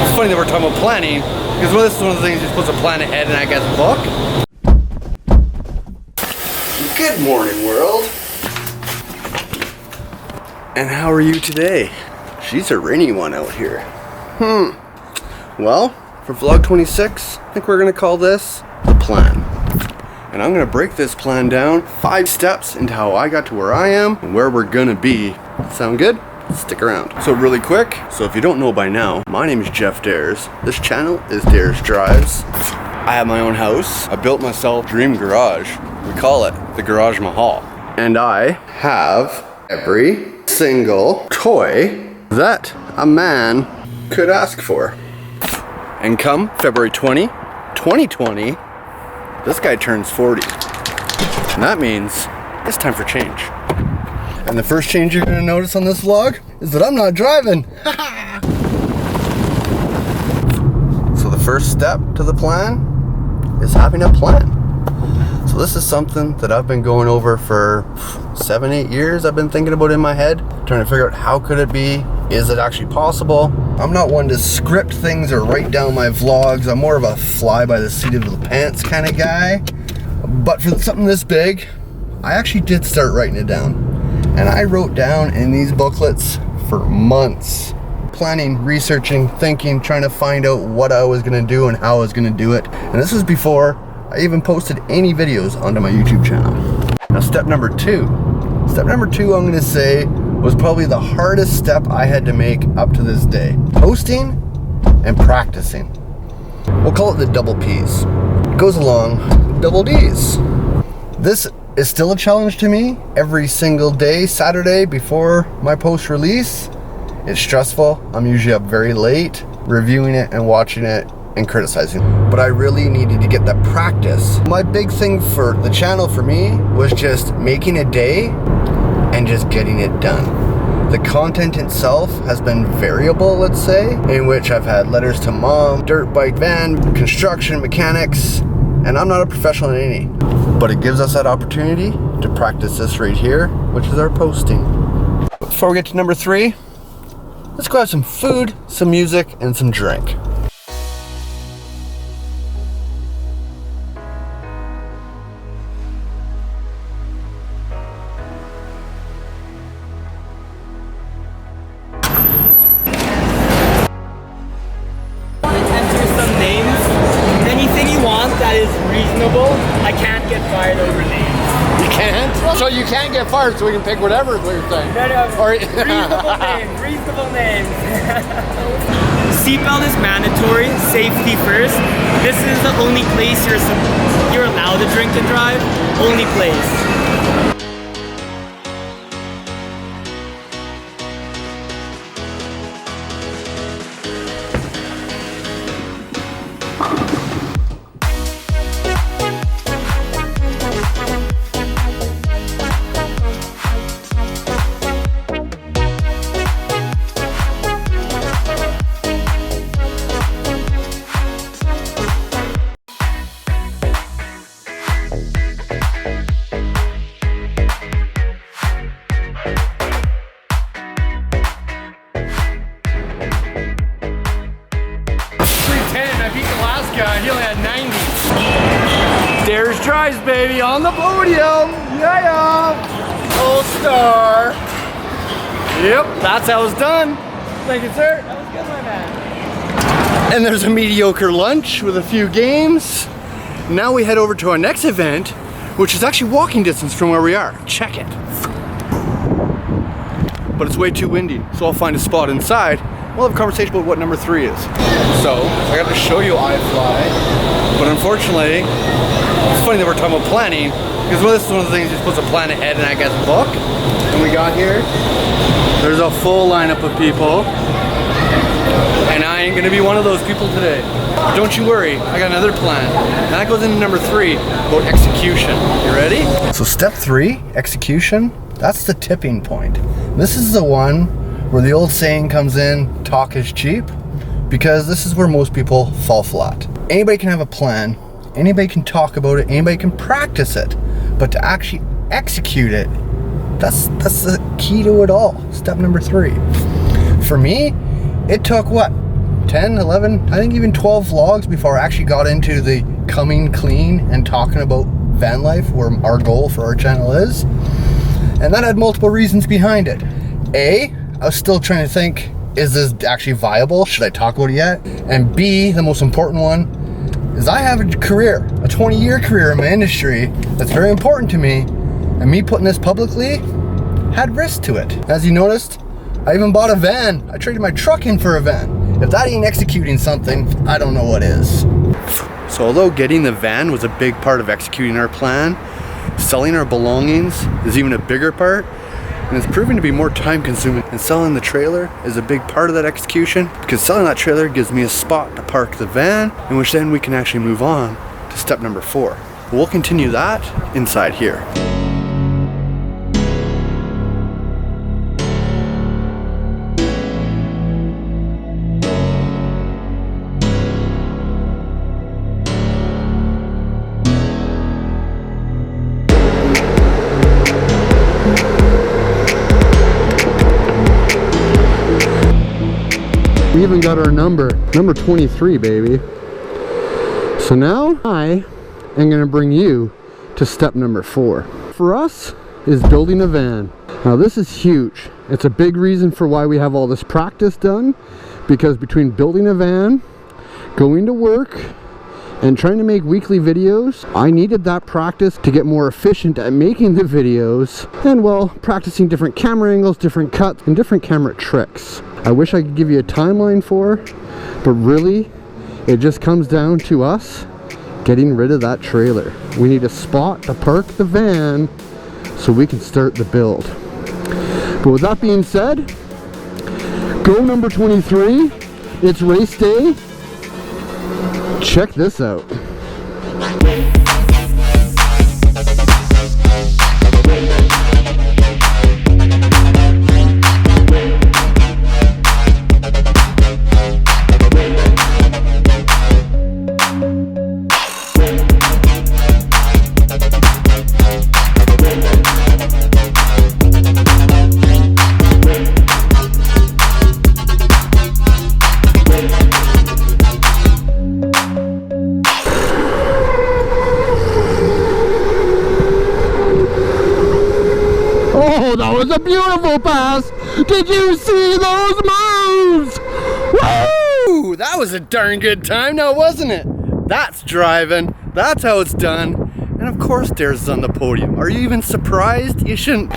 It's funny that we're talking about planning, because this is one of the things you're supposed to plan ahead and I guess book. Good morning, world. And how are you today? She's a rainy one out here. Well, for vlog 26, I think we're gonna call this the plan. And I'm gonna break this plan down 5 steps into how I got to where I am and where we're gonna be. Sound good? Stick around. So really quick, so if you don't know by now, my name is Jeff Dares. This channel is Dares Drives. I have my own house. I built myself a dream garage. We call it the Garage Mahal. And I have every single toy that a man could ask for. And come February 20, 2020, this guy turns 40. And that means it's time for change. And the first change you're gonna notice on this vlog is that I'm not driving. So the first step to the plan is having a plan. So this is something that I've been going over for 7-8 years. I've been thinking about in my head, trying to figure out how could it be? Is it actually possible? I'm not one to script things or write down my vlogs. I'm more of a fly by the seat of the pants kind of guy. But for something this big, I actually did start writing it down. And I wrote down in these booklets for months. Planning, researching, thinking, trying to find out what I was gonna do and how I was gonna do it. And this was before I even posted any videos onto my YouTube channel. Now step number 2. Step number 2 I'm gonna say was probably the hardest step I had to make up to this day. Posting and practicing. We'll call it the double P's. It goes along with double D's. This is still a challenge to me every single day, Saturday before my post release. It's stressful. I'm usually up very late reviewing it and watching it and criticizing. But I really needed to get that practice. My big thing for the channel for me was just making a day and just getting it done. The content itself has been variable, let's say, in which I've had letters to mom, dirt bike, van, construction, mechanics, and I'm not a professional in any. But it gives us that opportunity to practice this right here, which is our posting. Before we get to number 3, let's go have some food, some music, and some drink. That is reasonable. I can't get fired over names. You can't? So you can't get fired, so we can pick whatever is what you're saying. No. Or reasonable names. Seatbelt is mandatory. Safety first. This is the only place you're allowed to drink and drive. Only place. He only had 90. Dares Drives, baby, on the podium. Yeah. Gold star. Yep, that's how it's done. Thank you, sir. That was good, my man. And there's a mediocre lunch with a few games. Now we head over to our next event, which is actually walking distance from where we are. Check it. But it's way too windy, so I'll find a spot inside. We'll have a conversation about what number 3 is. So, I got to show you iFly, but unfortunately, it's funny that we're talking about planning, because this is one of the things you're supposed to plan ahead and I guess book. And we got here, there's a full lineup of people, and I ain't gonna be one of those people today. But don't you worry, I got another plan. And that goes into number 3, about execution. You ready? So step 3, execution, that's the tipping point. This is the one where the old saying comes in, talk is cheap, because this is where most people fall flat. Anybody can have a plan, anybody can talk about it, anybody can practice it, but to actually execute it, that's the key to it all. Step number 3. For me, it took what? 10, 11, I think even 12 vlogs before I actually got into the coming clean and talking about van life, where our goal for our channel is. And that had multiple reasons behind it. A, I was still trying to think, is this actually viable? Should I talk about it yet? And B, the most important one, is I have a career, a 20-year career in my industry that's very important to me, and me putting this publicly had risk to it. As you noticed, I even bought a van. I traded my truck in for a van. If that ain't executing something, I don't know what is. So although getting the van was a big part of executing our plan, selling our belongings is even a bigger part, and it's proving to be more time consuming. And selling the trailer is a big part of that execution, because selling that trailer gives me a spot to park the van, in which then we can actually move on to step number 4. We'll continue that inside here. We even got our number 23, baby. So now I am gonna bring you to step number 4. For us is building a van. Now this is huge. It's a big reason for why we have all this practice done, because between building a van, going to work, and trying to make weekly videos, I needed that practice to get more efficient at making the videos, and well, practicing different camera angles, different cuts, and different camera tricks. I wish I could give you a timeline for, but really, it just comes down to us getting rid of that trailer. We need a spot to park the van so we can start the build. But with that being said, go number 23, it's race day. Check this out. Oh, that was a beautiful pass! Did you see those moves? Woo! That was a darn good time now, wasn't it? That's driving. That's how it's done. And of course Dare's on the podium. Are you even surprised? You shouldn't.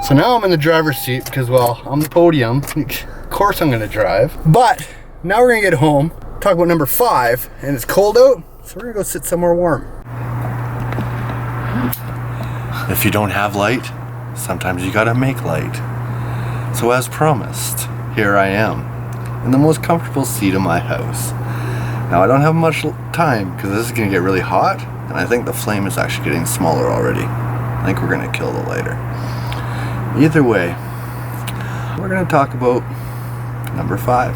So now I'm in the driver's seat because, well, I'm the podium. Of course I'm gonna drive. But now we're gonna get home, talk about number 5, and it's cold out, so we're gonna go sit somewhere warm. If you don't have light, sometimes you gotta make light. So as promised, here I am, in the most comfortable seat of my house. Now I don't have much time, because this is gonna get really hot, and I think the flame is actually getting smaller already. I think we're gonna kill the lighter. Either way, we're gonna talk about number 5.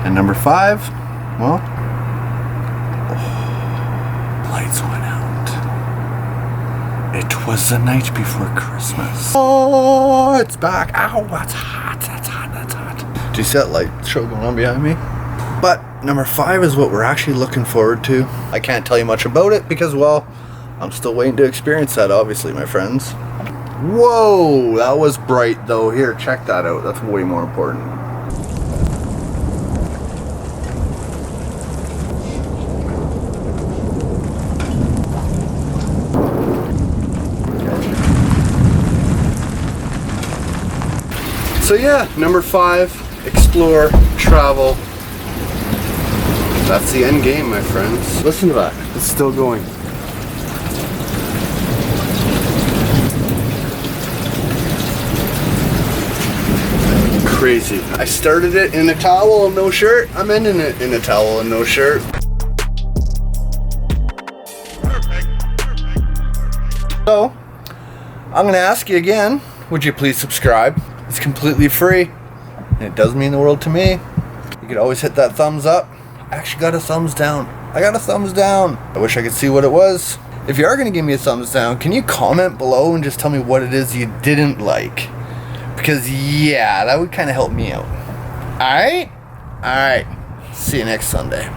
And number 5, well, lights went out. It was the night before Christmas. Oh, it's back. Ow, that's hot, that's hot, that's hot. Do you see that light show going on behind me? But number 5 is what we're actually looking forward to. I can't tell you much about it because, well, I'm still waiting to experience that, obviously, my friends. Whoa, that was bright though. Here, check that out. That's way more important. So yeah, number 5, explore, travel. That's the end game, my friends. Listen to that, it's still going. Crazy. I started it in a towel and no shirt. I'm ending it in a towel and no shirt. So, I'm gonna ask you again, would you please subscribe? It's completely free, and it does mean the world to me. You could always hit that thumbs up. I actually got a thumbs down. I got a thumbs down. I wish I could see what it was. If you are gonna give me a thumbs down, can you comment below and just tell me what it is you didn't like? Because yeah, that would kind of help me out. Alright? Alright. See you next Sunday.